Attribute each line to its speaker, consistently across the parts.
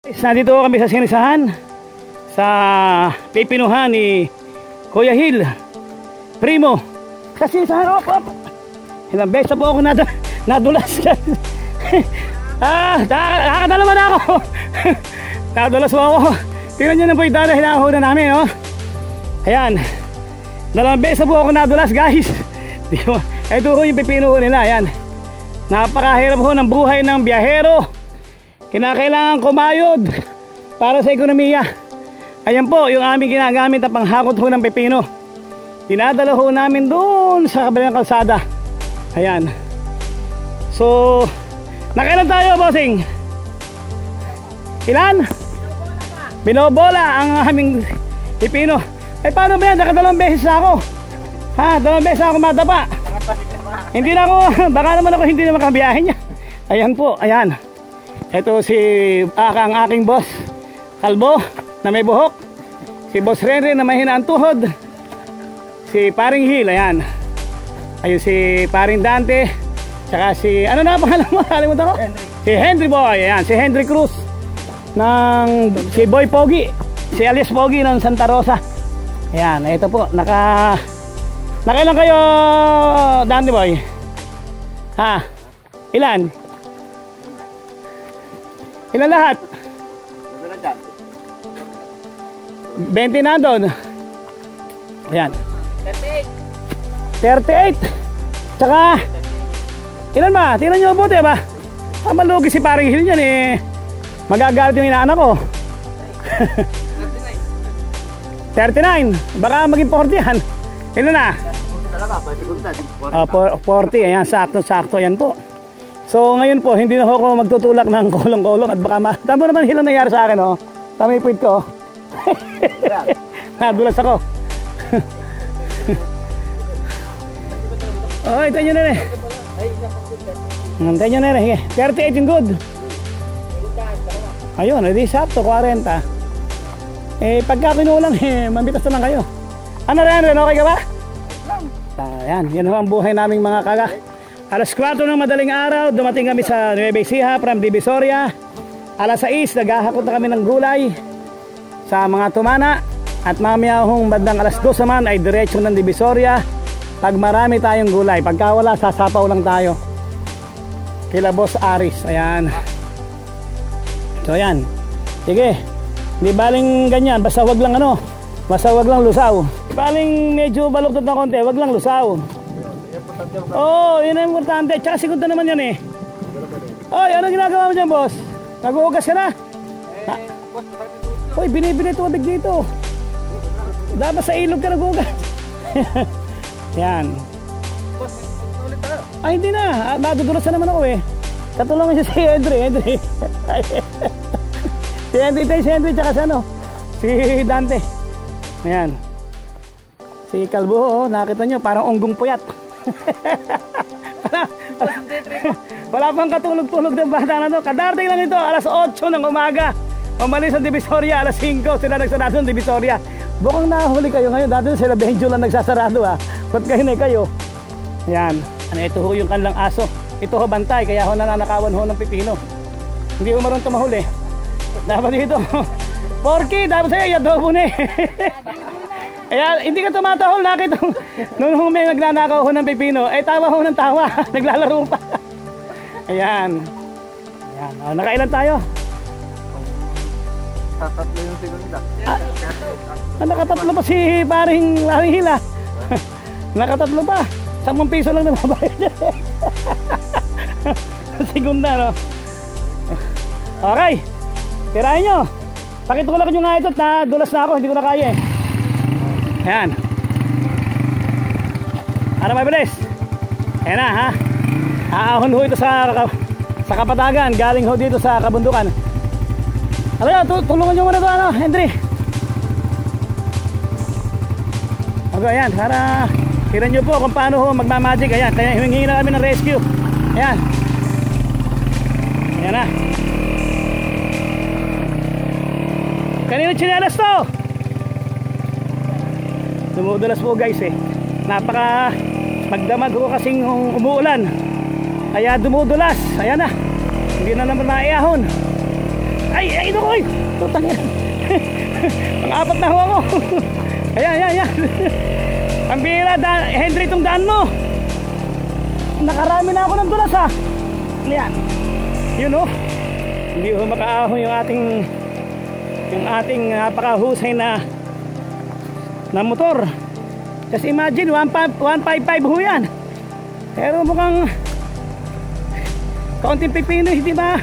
Speaker 1: Nandito kami sa sinisahan sa pipinuhan ni Kuya Hill Primo. Sa sinisahan, ilang beses po ako nadulas. Nakakadalawa na ako. Nadulas po ako. Tingnan nyo na po yung dala hinahunan namin, oh. Ayan, 2 beses po ako nadulas, guys. Ito po yung pipinuhan nila. Ayan, napakahirap po ng buhay ng biyahero. Kinakailangan kumayod para sa ekonomiya. Ayan po yung aming ginagamit na panghakot ho ng pepino. Dinadala ho namin doon sa kabilang kalsada. Ayan. So, nakailan tayo, bossing? Ilan? Binobola ang aming pepino. Eh paano ba yan? Nakadalawang beses na ako. Ha? 2 beses na ako madapa. Hindi na ako, baka naman ako hindi na makabiyahin niya. Ayan po, ayan. Ito si ang aking boss Kalbo na may buhok, si Boss Renre na mahina ang tuhod, si Paring Hill, ayan. Ayun si Paring Dante, tsaka si, ano na pangalan mo? Kalimutan ko? Si Henry Boy, ayan. Si Henry Cruz ng, si Boy Pogi, si alias Pogi ng Santa Rosa. Ayan, ito po, nakailan kayo, Dante Boy? Ha? Ilan? Ilan lahat? 20 na doon. Ayan. 38. Tsaka ilan ba? Tingnan nyo mabuti ba? Malugi si Paring Hill yan eh. Magagalit yung inaanak ko. 39. Baka maging 40 yan. Ilan na? 40. Ayan, sakto-sakto yan po. So ngayon po, hindi na ako magtutulak ng kolong-kolong at baka tama naman hilang nangyari sa akin, oh. Tama yung point ko. Nadulas ako. Oh, ito nyo na rin. Ito nyo na rin. 38 yung good. Ayun, edi sakto, 40. Eh, pagka kinulang, mambitas na lang kayo. Ano rin, okay ka ba? Ayan, yan ang buhay naming mga kaga. Alas 4 ng madaling araw, dumating kami sa Nueva Ecija from Divisoria. Alas 6, naghahakot na kami ng gulay sa mga tumana. At mamaya hong bandang alas 2 naman ay diretso ng Divisoria. Pag marami tayong gulay, pagka wala, sasapaw lang tayo kila Boss Aris. Ayan. So ayan. Sige, hindi baling ganyan, basta wag lang ano, basta wag lang lusaw. Baling medyo baluktot na konti, wag lang lusaw. Oh, yun ang importante. Tsaka segundo naman yan eh. Oy, ano ginagawa mo dyan, boss? Nag-uugas ka na? Oy, binibili tubig dito. Dapat sa ilog ka nag-uugas. Yan. Ay, hindi na. Madudulas na naman ako eh. Katulungan siya si Henry. Si Henry, tsaka si ano? Si Dante. Ayan. Si Kalbo, oh, nakita nyo, parang unggong puyat. Wala pang katulog-tulog ng bata na to. Kadarating lang ito, alas 8 ng umaga. Umalis sa Divisoria, alas 5 sila nagsarado ng Divisoria. Bukang nahuli kayo ngayon, dati sila Benjo lang nagsasarado ha. Ba't kayo na kayo? Yan, ano, ito ho yung kanilang aso. Ito ho bantay, kaya ho nananakawan ho ng pipino. Hindi ho marunong tumahuli. Dapat dito Porky, dapat sa'yo yadobo na eh. Kaya hindi ka tumatahol, nakita nung may nagnanakaw ho ng pipino, eh tawa ho ng tawa, naglalaro pa. Ayan. Ayan, nakailan tayo?
Speaker 2: Tatatlo yung segunda.
Speaker 1: Nakatatlo pa si Paring Hila. Nakatatlo pa. 10 piso lang na mabayad niya. Segunda, no? Okay, tirahin nyo. Pakitulak nyo nga ito, nadulas na ako, hindi ko na kaya eh. Ayan. Ano mabilis? Ayan na ha. Aahon ho ito sa kapatagan. Galing ho dito sa kabundukan. Ano yun? Tulungan nyo muna ito ano, Henry. Okay, ayan. Para tiran nyo po kung paano ho magmamagic. Ayan. Kaya hiningi na kami ng rescue. Ayan. Ayan na. Kanina chinelas to. Dumudulas po guys eh. Napaka magdamag ho kasing umuulan. Kaya dumudulas. Ayan na. Hindi na naman maiahon. Ay, ito ko eh. Tutang yan. Pang-apat na ho ako. Ayan. Ang bihira, Henry, itong daan mo. Nakarami na ako ng dulas ha. Ayan. Yun oh. Hindi ho makaahon yung ating napakahusay na motor. Just imagine 155 ho yan. Pero mukhang kaunting pipino, hindi ba?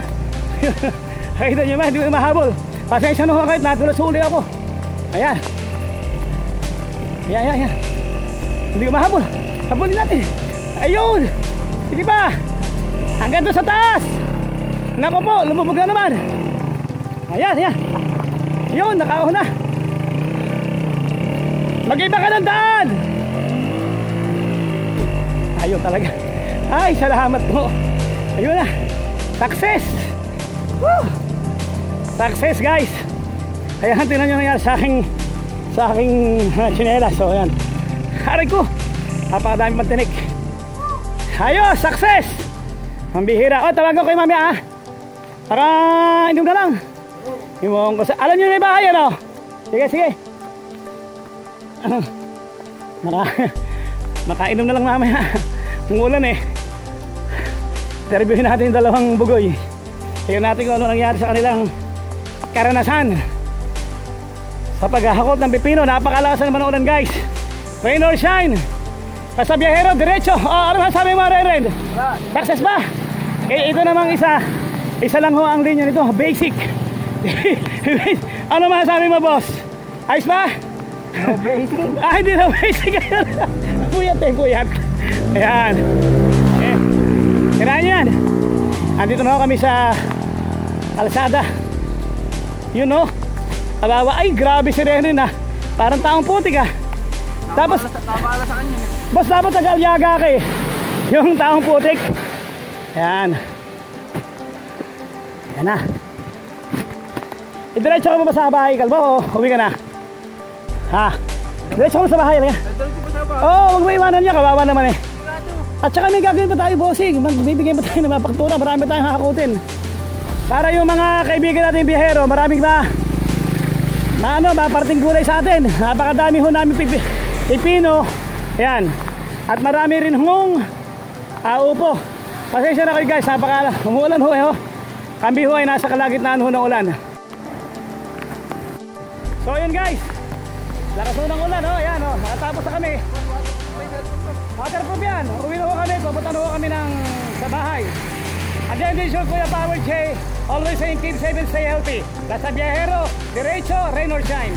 Speaker 1: Nakita nyo ba, hindi ko mahabol. Pasensya na ho kahit nadulas uli ako. Ayan. Hindi ko mahabol. Habulin natin. Ayun. Hindi ba? Hanggang doon sa taas. Nako po, lumubog na naman. Ayan. Yun, nakaahon na. Mag-iba ka ng daan. Ayun talaga. Ay, salamat po. Ayun na. Success. Woo! Success, guys. Ayan, tingnan nyo nangyari sa aking tsinelas. So, ayan. Aray ko. Napakadami magtinik. Ayos, success. Mambihira. O, tawagan ko kay mami ah. Para inom na lang. Iwan ko sa... Alam nyo na yung bahay, ano? Sige. Makainom na lang mamaya. Umulan eh. Interviewin natin yung dalawang bugoy. Tingnan natin kung ano nangyari sa kanilang karanasan sa paghahakot ng pipino. Napakalakas naman ulan, guys. Rain or shine. Basta biyahero, diretso. Ano masabi mo, Ren? Success ba? Ito namang isa lang ho ang linya nito. Basic. Ano masabi mo, boss? Ayos ba?
Speaker 2: No basic.
Speaker 1: Hindi na basic. Puyat. Ayan. Kirahan yan. Andito na kami sa kalsada. Yun no. Abawa. Ay, grabe si Renan ah. Parang taong putik ah. Tapos
Speaker 2: Tabala sa kanya.
Speaker 1: boss, dapat nag-alyaga ka eh. Yung taong putik. Ayan. Ayan na. Diretso ka ba sa bahay, Kalbo? O uwi ka na? Ha? Diretso ka ba sa bahay? Oo, wag mo iwanan niya. Kawawa naman eh. At saka may gagawin pa tayo, bossing. Magbibigay pa tayo ng mga faktura. Marami tayong hakutin. Para yung mga kaibigan natin biyahero, maraming parting gulay sa atin. Napakadami ho namin pipino. Ayan. At marami rin hong upo. Pasensya na kayo, guys. Umuulan ho eh. Kami ho ay nasa kalagitnaan ho ng ulan. So yun, guys. Lakas ho ng ulan. Ayan, nakatapos na kami. Waterproof yan. Uwi na ho kami. Pupunta na ho kami sa bahay. Again, this is your Kuya Power J. Always saying keep safe and stay healthy. Basta biyahero, diretso, rain or shine.